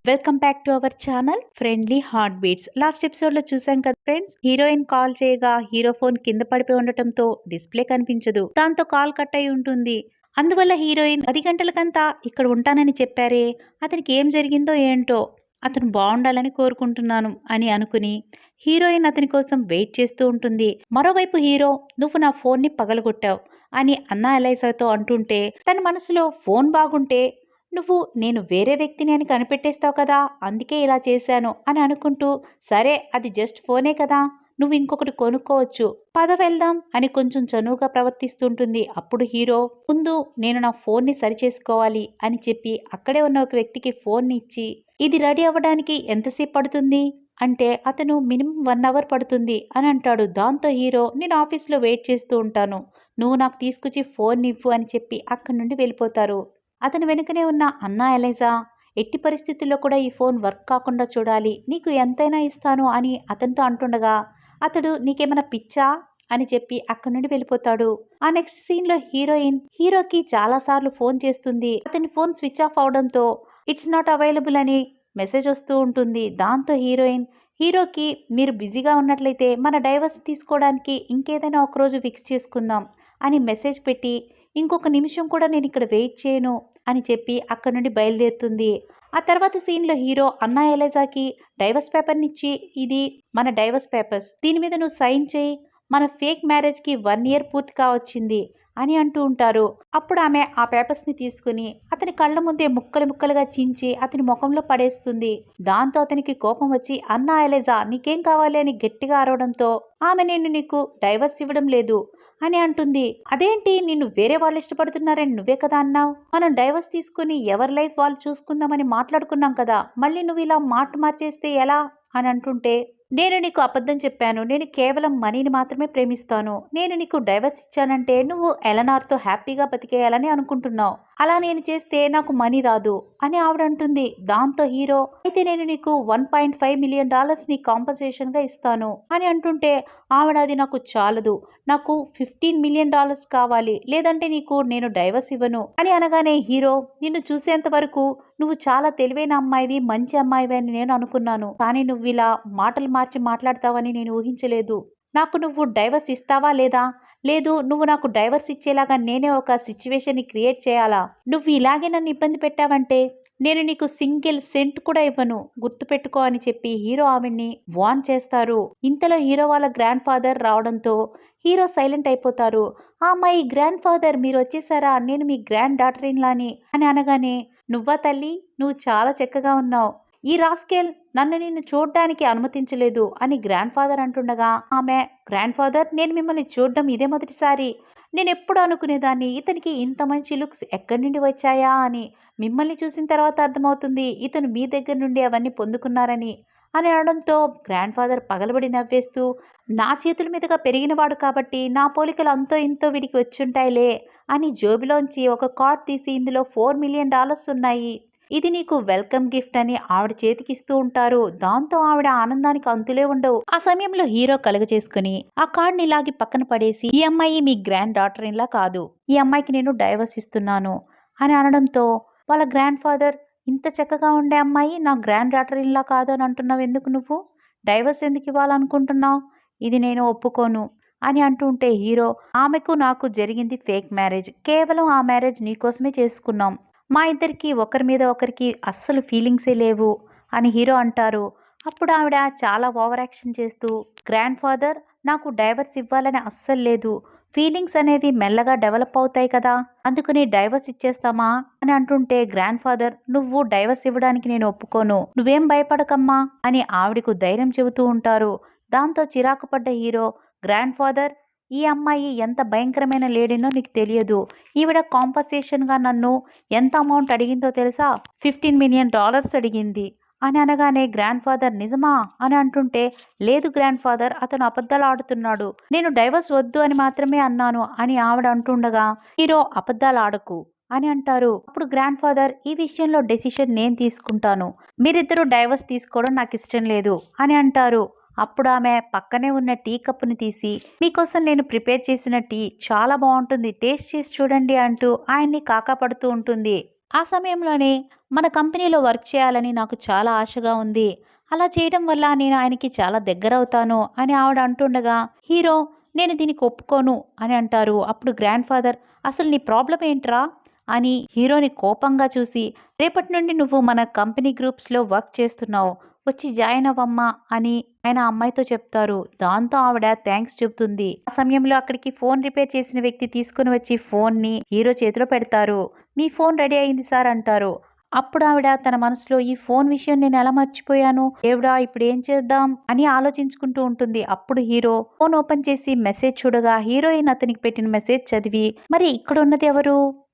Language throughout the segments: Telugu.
Welcome back to our channel friendly heart beats. Last episode లో చూసాం కదా ఫ్రెండ్స్, హీరోయిన్ కాల్ చేయగా హీరో ఫోన్ కింద పడిపోయి ఉండటంతో డిస్ప్లే కనిపించదు. దాంతో కాల్ కట్ అయి ఉంటుంది. అందువల్ల హీరోయిన్ 10 గంటలకంతా ఇక్కడ ఉంటానని చెప్పారే, అతనికి ఏం జరిగిందో ఏంటో, అతను బాగుండాలని కోరుకుంటున్నాను అని అనుకుని హీరోయిన్ అతని కోసం వెయిట్ చేస్తూ ఉంటుంది. మరోవైపు హీరో, నువ్వు నా ఫోన్ ని పగలగొట్టావు అని అన్నా ఎలైజాతో అంటుంటే, తన మనసులో ఫోన్ బాగుంటే నువ్వు నేను వేరే వ్యక్తిని అని కనిపెట్టేస్తావు కదా, అందుకే ఇలా చేశాను అని అనుకుంటూ, సరే అది జస్ట్ ఫోనే కదా, నువ్వు ఇంకొకటి కొనుక్కోవచ్చు, పద వెళ్దాం అని కొంచెం చనువుగా ప్రవర్తిస్తుంటుంది. అప్పుడు హీరో, ముందు నేను నా ఫోన్ని సరిచేసుకోవాలి అని చెప్పి అక్కడే ఉన్న ఒక వ్యక్తికి ఫోన్ని ఇచ్చి, ఇది రెడీ అవ్వడానికి ఎంతసేపు పడుతుంది అంటే, అతను మినిమం 1 అవర్ పడుతుంది అని అంటాడు. దాంతో హీరో, నేను ఆఫీస్లో వెయిట్ చేస్తూ ఉంటాను, నువ్వు నాకు తీసుకొచ్చి ఫోన్ ఇవ్వు అని చెప్పి అక్కడి నుండి వెళ్ళిపోతారు. అతని వెనుకనే ఉన్న అన్నా ఎలైజా, ఎట్టి పరిస్థితుల్లో కూడా ఈ ఫోన్ వర్క్ కాకుండా చూడాలి, నీకు ఎంతైనా ఇస్తాను అని అతనితో అంటుండగా, అతడు నీకేమైనా పిచ్చా అని చెప్పి అక్కడి నుండి వెళ్ళిపోతాడు. ఆ నెక్స్ట్ సీన్లో హీరోయిన్ హీరోకి చాలాసార్లు ఫోన్ చేస్తుంది. అతని ఫోన్ స్విచ్ ఆఫ్ అవడంతో ఇట్స్ నాట్ అవైలబుల్ అని మెసేజ్ వస్తూ ఉంటుంది. దాంతో హీరోయిన్ హీరోకి, మీరు బిజీగా ఉన్నట్లయితే మన డైవర్స్ తీసుకోవడానికి ఇంకేదైనా ఒకరోజు ఫిక్స్ చేసుకుందాం అని మెసేజ్ పెట్టి, ఇంకొక నిమిషం కూడా నేను ఇక్కడ వెయిట్ చేయను అని చెప్పి అక్కడ నుండి బయలుదేరుతుంది. ఆ తర్వాత సీన్లో హీరో అన్నా ఎలైజాకి డైవర్స్ పేపర్నిచ్చి, ఇది మన డైవర్స్ పేపర్స్, దీని మీద నువ్వు సైన్ చేయి, మన ఫేక్ మ్యారేజ్కి 1 ఇయర్ పూర్తి కావచ్చింది అని అంటూ ఉంటారు. అప్పుడు ఆమె ఆ పేపర్స్ని తీసుకుని అతని కళ్ళ ముందే ముక్కలు ముక్కలుగా చించి అతని ముఖంలో పడేస్తుంది. దాంతో అతనికి కోపం వచ్చి, అన్నా ఎలైజా నీకేం కావాలి అని గట్టిగా అరవడంతో ఆమె, నేను నీకు డైవర్స్ ఇవ్వడం లేదు అని అంటుంది. అదేంటి, నిన్ను వేరే వాళ్ళు ఇష్టపడుతున్నారని నువ్వే కదా అన్నావు, మనం డైవర్స్ తీసుకుని ఎవరి లైఫ్ వాళ్ళు చూసుకుందామని మాట్లాడుకున్నాం కదా, మళ్ళీ నువ్వు ఇలా మాట మార్చేస్తే ఎలా అని అంటుంటే, నేను నీకు అబద్ధం చెప్పాను, నేను కేవలం మనీని మాత్రమే ప్రేమిస్తాను, నేను నీకు డైవర్స్ ఇచ్చానంటే నువ్వు ఎలనార్తో హ్యాపీగా బతికేయాలని అనుకుంటున్నావు, అలా నేను చేస్తే నాకు మనీ రాదు అని ఆవిడ అంటుంది. దాంతో హీరో, అయితే నేను నీకు $1.5 మిలియన్ నీ కాంపన్సేషన్గా ఇస్తాను అని అంటుంటే, ఆవిడ, అది నాకు చాలదు, నాకు $15 మిలియన్ కావాలి, లేదంటే నీకు నేను డైవర్స్ ఇవ్వను అని అనగానే హీరో, నిన్ను చూసేంత వరకు నువ్వు చాలా తెలివైన అమ్మాయివి, మంచి అమ్మాయివి అని నేను అనుకున్నాను, కానీ నువ్వు ఇలా మాటలు మార్చి మాట్లాడతావని నేను ఊహించలేదు, నాకు నువ్వు డైవర్స్ ఇస్తావా లేదా, లేదు నువ్వు నాకు డైవర్స్ ఇచ్చేలాగా నేనే ఒక సిచ్యువేషన్ని క్రియేట్ చేయాలా, నువ్వు ఇలాగే నన్ను ఇబ్బంది పెట్టావంటే నేను నీకు సింగిల్ సెంట్ కూడా ఇవ్వను, గుర్తుపెట్టుకో అని చెప్పి హీరో ఆమెని వార్న్ చేస్తారు. ఇంతలో హీరో వాళ్ళ గ్రాండ్ ఫాదర్ రావడంతో హీరో సైలెంట్ అయిపోతారు. ఆ అమ్మాయి, గ్రాండ్ ఫాదర్ మీరు వచ్చేసారా, నేను మీ గ్రాండ్ డాటర్ ఇన్ లాని అని అనగానే, నువ్వా తల్లి, నువ్వు చాలా చక్కగా ఉన్నావు, ఈ రాస్కెల్ నన్ను నిన్ను చూడ్డానికి అనుమతించలేదు అని గ్రాండ్ ఫాదర్ అంటుండగా, ఆమె, గ్రాండ్ ఫాదర్ నేను మిమ్మల్ని చూడడం ఇదే మొదటిసారి, నేను ఎప్పుడు అనుకునేదాన్ని ఇతనికి ఇంత మంచి లుక్స్ ఎక్కడి నుండి వచ్చాయా అని, మిమ్మల్ని చూసిన తర్వాత అర్థమవుతుంది ఇతను మీ దగ్గర నుండి అవన్నీ పొందుకున్నారని అని అనడంతో గ్రాండ్ ఫాదర్ పగలబడి నవ్వేస్తూ, నా చేతుల మీదుగా పెరిగినవాడు కాబట్టి నా పోలికలు అంతో ఇంతో వీడికి వచ్చుంటాయిలే అని జోబిలోంచి ఒక కార్డ్ తీసి, ఇందులో $4 మిలియన్ ఉన్నాయి, ఇది నీకు వెల్కమ్ గిఫ్ట్ అని ఆవిడ చేతికిస్తూ ఉంటారు. దాంతో ఆవిడ ఆనందానికి అంతులే ఉండవు. ఆ సమయంలో హీరో కలుగ చేసుకుని ఆ కార్డ్ని లాగి పక్కన పడేసి, ఈ అమ్మాయి మీ గ్రాండ్ డాటర్ ఇన్లా కాదు, ఈ అమ్మాయికి నేను డైవర్స్ ఇస్తున్నాను అని అనడంతో వాళ్ళ గ్రాండ్ ఫాదర్, ఇంత చక్కగా ఉండే అమ్మాయి నా గ్రాండ్ డాటర్ ఇన్లా కాదు అని అంటున్నావు, ఎందుకు నువ్వు డైవర్స్ ఎందుకు ఇవ్వాలనుకుంటున్నావు, ఇది నేను ఒప్పుకోను అని అంటూ ఉంటే హీరో, ఆమెకు నాకు జరిగింది ఫేక్ మ్యారేజ్, కేవలం ఆ మ్యారేజ్ నీకోసమే చేసుకున్నాం, మా ఇద్దరికి ఒకరి మీద ఒకరికి అస్సలు ఫీలింగ్సే లేవు అని హీరో అంటారు. అప్పుడు ఆవిడ చాలా ఓవర్ యాక్షన్ చేస్తూ, గ్రాండ్ ఫాదర్ నాకు డైవర్స్ ఇవ్వాలని అస్సలు లేదు, ఫీలింగ్స్ అనేవి మెల్లగా డెవలప్ అవుతాయి కదా, అందుకని డైవర్స్ ఇచ్చేస్తామా అని అంటుంటే గ్రాండ్ ఫాదర్, నువ్వు డైవర్స్ ఇవ్వడానికి నేను ఒప్పుకోను, నువ్వేం భయపడకమ్మా అని ఆవిడకు ధైర్యం చెబుతూ ఉంటారు. దాంతో చిరాకు పడ్డ హీరో, గ్రాండ్ ఫాదర్ ఈ అమ్మాయి ఎంత భయంకరమైన లేడీనో నీకు తెలియదు, ఈవిడ కాంపన్సేషన్గా నన్ను ఎంత అమౌంట్ అడిగిందో తెలుసా, $15 మిలియన్ అడిగింది అని అనగానే గ్రాండ్ ఫాదర్, నిజమా అని అంటుంటే, లేదు గ్రాండ్ ఫాదర్ అతను అబద్ధాలు ఆడుతున్నాడు, నేను డైవర్స్ వద్దు అని మాత్రమే అన్నాను అని ఆవిడ అంటుండగా, హీరో, అబద్ధాలు ఆడకు అని అంటారు. అప్పుడు గ్రాండ్ ఫాదర్, ఈ విషయంలో డెసిషన్ నేను తీసుకుంటాను, మీరిద్దరూ డైవర్స్ తీసుకోవడం నాకు ఇష్టం లేదు అని అంటారు. అప్పుడు ఆమె పక్కనే ఉన్న టీ కప్పుని తీసి, మీకోసం నేను ప్రిపేర్ చేసిన టీ చాలా బాగుంటుంది, టేస్ట్ చేసి చూడండి అంటూ ఆయన్ని కాకాపడుతూ ఉంటుంది. ఆ సమయంలోనే మన కంపెనీలో వర్క్ చేయాలని నాకు చాలా ఆశగా ఉంది. అలా చేయడం వల్ల నేను ఆయనకి చాలా దగ్గరవుతాను అని ఆవిడ అంటుండగా, హీరో నేను దీనికి ఒప్పుకోను అని అంటారు. అప్పుడు గ్రాండ్ ఫాదర్ అసలు నీ ప్రాబ్లమ్ ఏంట్రా? అని హీరోని కోపంగా చూసి, రేపటి నుండి నువ్వు మన కంపెనీ గ్రూప్స్‌లో వర్క్ చేస్తున్నావు. వచ్చి జాయిన్ అవ్వమ్మా అని ఆయన ఆ అమ్మాయితో చెప్తారు. దాంతో ఆవిడ థాంక్స్ చెప్తుంది. ఆ సమయంలో అక్కడికి ఫోన్ రిపేర్ చేసిన వ్యక్తి తీసుకొని వచ్చి ఫోన్‌ని హీరో చేతిలో పెడతారు. మీ ఫోన్ రెడీ అయింది సార్ అంటారు. అప్పుడు ఆవిడ తన మనసులో ఈ ఫోన్ విషయం నేను ఎలా మర్చిపోయాను? దేవుడా ఇప్పుడు ఏం చేద్దాం? అని ఆలోచించుకుంటూ ఉంటుంది. అప్పుడు హీరో ఫోన్ ఓపెన్ చేసి మెసేజ్ చూడగా హీరోయిన్ అతనికి పెట్టిన మెసేజ్ చదివి, మరి ఇక్కడున్నది ఎవరు?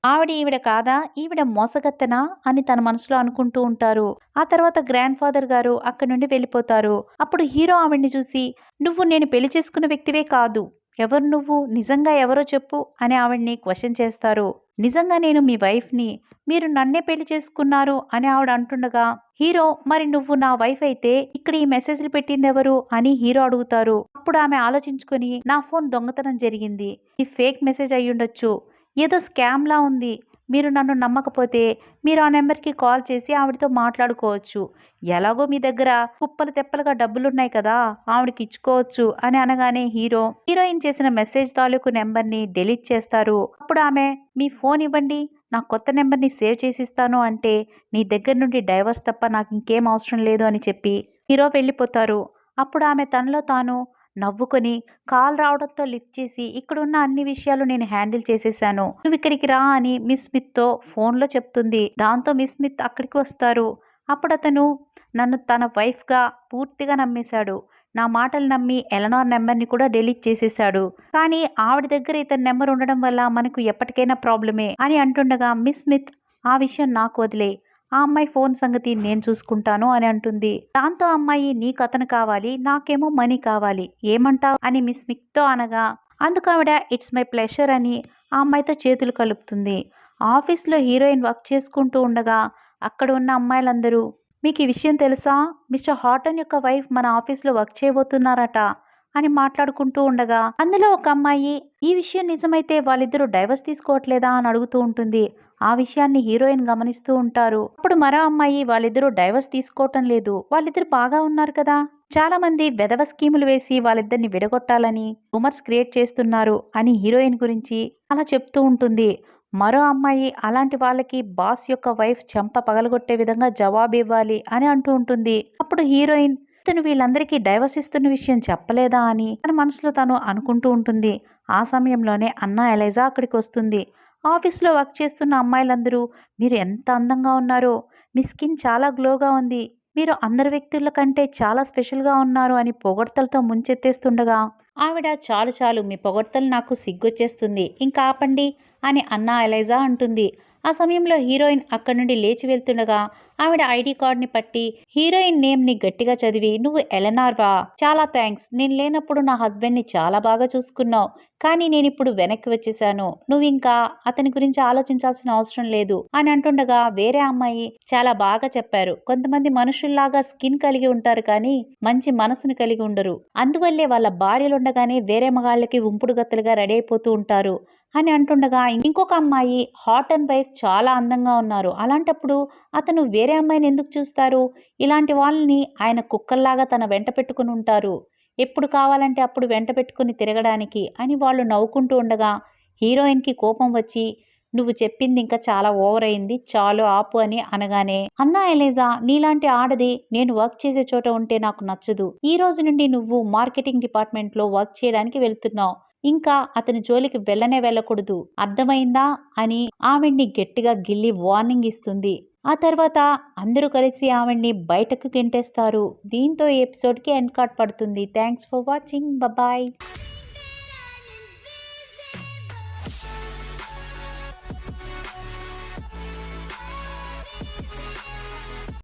ఈవిడ కాదా? ఈవిడ మోసగత్తెనా? అని తన మనసులో అనుకుంటూ ఉంటారు. ఆ తర్వాత గ్రాండ్ ఫాదర్ గారు అక్కడి నుండి వెళ్ళిపోతారు. అప్పుడు హీరో ఆవిడ్ని చూసి, నువ్వు నేను పెళ్లి చేసుకున్న వ్యక్తివే కాదు. ఎవరు నువ్వు? నిజంగా ఎవరో చెప్పు అని ఆవిడ్ని క్వశ్చన్ చేస్తారు. నిజంగా నేను మీ వైఫ్‌ని. మీరు నన్నే పెళ్లి చేసుకున్నారు అని ఆవిడ అంటుండగా, హీరో మరి నువ్వు నా వైఫ్ అయితే ఇక్కడ ఈ మెసేజ్‌లు పెట్టిందెవరు? అని హీరో అడుగుతారు. అప్పుడు ఆమె ఆలోచించుకొని నా ఫోన్ దొంగతనం జరిగింది. ఇది ఫేక్ మెసేజ్ అయ్యుండొచ్చు. ఏదో స్కామ్‌లా ఉంది. మీరు నన్ను నమ్మకపోతే మీరు ఆ నెంబర్‌కి కాల్ చేసి ఆవిడతో మాట్లాడుకోవచ్చు. ఎలాగో మీ దగ్గర కుప్పలు తెప్పలుగా డబ్బులున్నాయి కదా! ఆవిడకి ఇచ్చుకోవచ్చు అని అనగానే హీరోయిన్ చేసిన మెసేజ్ తాలూకు నెంబర్‌ని డిలీట్ చేస్తారు. అప్పుడు ఆమె మీ ఫోన్ ఇవ్వండి. నా కొత్త నెంబర్‌ని సేవ్ చేసిస్తాను అంటే నీ దగ్గర నుండి డైవర్స్ తప్ప నాకింకేం అవసరం లేదు అని చెప్పి హీరో వెళ్ళిపోతారు. అప్పుడు ఆమె తనలో తాను నవ్వుకొని కాల్ రావడంతో లిఫ్ట్ చేసి ఇక్కడున్న అన్ని విషయాలు నేను హ్యాండిల్ చేసేసాను. నువ్వు ఇక్కడికి రా అని మిస్ స్మిత్‌తో ఫోన్‌లో చెప్తుంది. దాంతో మిస్ స్మిత్ అక్కడికి వస్తారు. అప్పుడతను నన్ను తన వైఫ్‌గా పూర్తిగా నమ్మేశాడు. నా మాటలు నమ్మి ఎలనార్ నెంబర్‌ని కూడా డిలీట్ చేసేశాడు. కానీ ఆవిడ దగ్గర ఇతని నెంబర్ ఉండడం వల్ల మనకు ఎప్పటికైనా ప్రాబ్లమే అని అంటుండగా మిస్ స్మిత్ ఆ విషయం నాకు వదిలేయ్. ఆ అమ్మాయి ఫోన్ సంగతి నేను చూసుకుంటాను అని అంటుంది. దాంతో అమ్మాయి నీకు అతను కావాలి, నాకేమో మనీ కావాలి. ఏమంటావ్? అని మిస్ స్మిత్‌తో అనగా అందుకు ఆవిడ ఇట్స్ మై ప్లెజర్ అని ఆ అమ్మాయితో చేతులు కలుపుతుంది. ఆఫీస్‌లో హీరోయిన్ వర్క్ చేసుకుంటూ ఉండగా అక్కడ ఉన్న అమ్మాయిలందరూ మీకు ఈ విషయం తెలుసా? మిస్టర్ హాటన్ యొక్క వైఫ్ మన ఆఫీస్‌లో వర్క్ చేయబోతున్నారట అని మాట్లాడుకుంటూ ఉండగా అందులో ఒక అమ్మాయి ఈ విషయం నిజమైతే వాళ్ళిద్దరూ డైవర్స్ తీసుకోవట్లేదా అని అడుగుతూ ఉంటుంది. ఆ విషయాన్ని హీరోయిన్ గమనిస్తూ ఉంటారు. అప్పుడు మరో అమ్మాయి వాళ్ళిద్దరూ డైవర్స్ తీసుకోవటం లేదు. వాళ్ళిద్దరు బాగా ఉన్నారు కదా! చాలా మంది వెధవ స్కీములు వేసి వాళ్ళిద్దరిని విడగొట్టాలని రూమర్స్ క్రియేట్ చేస్తున్నారు అని హీరోయిన్ గురించి అలా చెప్తూ ఉంటుంది. మరో అమ్మాయి అలాంటి వాళ్ళకి బాస్ యొక్క వైఫ్ చెంప పగలగొట్టే విధంగా జవాబు ఇవ్వాలి అని అంటూ ఉంటుంది. అప్పుడు హీరోయిన్ తను వీళ్ళందరికీ డైవర్స్ ఇస్తున్న విషయం చెప్పలేదా అని తన మనసులో తను అనుకుంటూ ఉంటుంది. ఆ సమయంలోనే అన్నా ఎలైజా అక్కడికి వస్తుంది. ఆఫీస్లో వర్క్ చేస్తున్న అమ్మాయిలందరూ మీరు ఎంత అందంగా ఉన్నారో, మీ స్కిన్ చాలా గ్లోగా ఉంది, మీరు అందరి వ్యక్తుల కంటే చాలా స్పెషల్గా ఉన్నారు అని పొగడ్తలతో ముంచెత్తేస్తుండగా ఆవిడ చాలు చాలు మీ పొగడ్తలు నాకు సిగ్గొచ్చేస్తుంది ఇంకా ఆపండి అని అన్నా ఎలైజా అంటుంది. ఆ సమయంలో హీరోయిన్ అక్కడి నుండి లేచి వెళ్తుండగా ఆవిడ ఐడి కార్డ్ని పట్టి హీరోయిన్ నేమ్ని గట్టిగా చదివి నువ్వు ఎలనార్వా? చాలా థ్యాంక్స్. నేను లేనప్పుడు నా హస్బెండ్ని చాలా బాగా చూసుకున్నావు. కానీ నేనిప్పుడు వెనక్కి వచ్చేసాను. నువ్వు ఇంకా అతని గురించి ఆలోచించాల్సిన అవసరం లేదు అని అంటుండగా వేరే అమ్మాయి చాలా బాగా చెప్పారు. కొంతమంది మనుషుల్లాగా స్కిన్ కలిగి ఉంటారు కానీ మంచి మనసును కలిగి ఉండరు. అందువల్లే వాళ్ళ భార్యలుండగానే వేరే మగాళ్ళకి ఉంపుడు గత్తలుగా రెడీ అయిపోతూ ఉంటారు అని అంటుండగా ఇంకొక అమ్మాయి హాట్ అండ్ వైఫ్ చాలా అందంగా ఉన్నారు. అలాంటప్పుడు అతను వేరే అమ్మాయిని ఎందుకు చూస్తారు? ఇలాంటి వాళ్ళని ఆయన కుక్కల్లాగా తన వెంట పెట్టుకుని ఉంటారు. ఎప్పుడు కావాలంటే అప్పుడు వెంట పెట్టుకుని తిరగడానికి అని వాళ్ళు నవ్వుకుంటూ ఉండగా హీరోయిన్కి కోపం వచ్చి నువ్వు చెప్పింది ఇంకా చాలా ఓవర్ అయింది, చాలు ఆపు అని అనగానే అన్నా ఎలేజా నీలాంటి ఆడది నేను వర్క్ చేసే చోట ఉంటే నాకు నచ్చదు. ఈ రోజు నుండి నువ్వు మార్కెటింగ్ డిపార్ట్మెంట్లో వర్క్ చేయడానికి వెళ్తున్నావు. ఇంకా అతని జోలికి వెళ్ళనే వెళ్ళకూడదు, అర్థమైందా అని ఆవిడ్ని గట్టిగా గిల్లి వార్నింగ్ ఇస్తుంది. ఆ తర్వాత అందరూ కలిసి ఆవిడ్ని బయటకు గెంటేస్తారు. దీంతో ఈ ఎపిసోడ్కి ఎండ్ కార్డ్ పడుతుంది. Thanks for watching. బాయ్.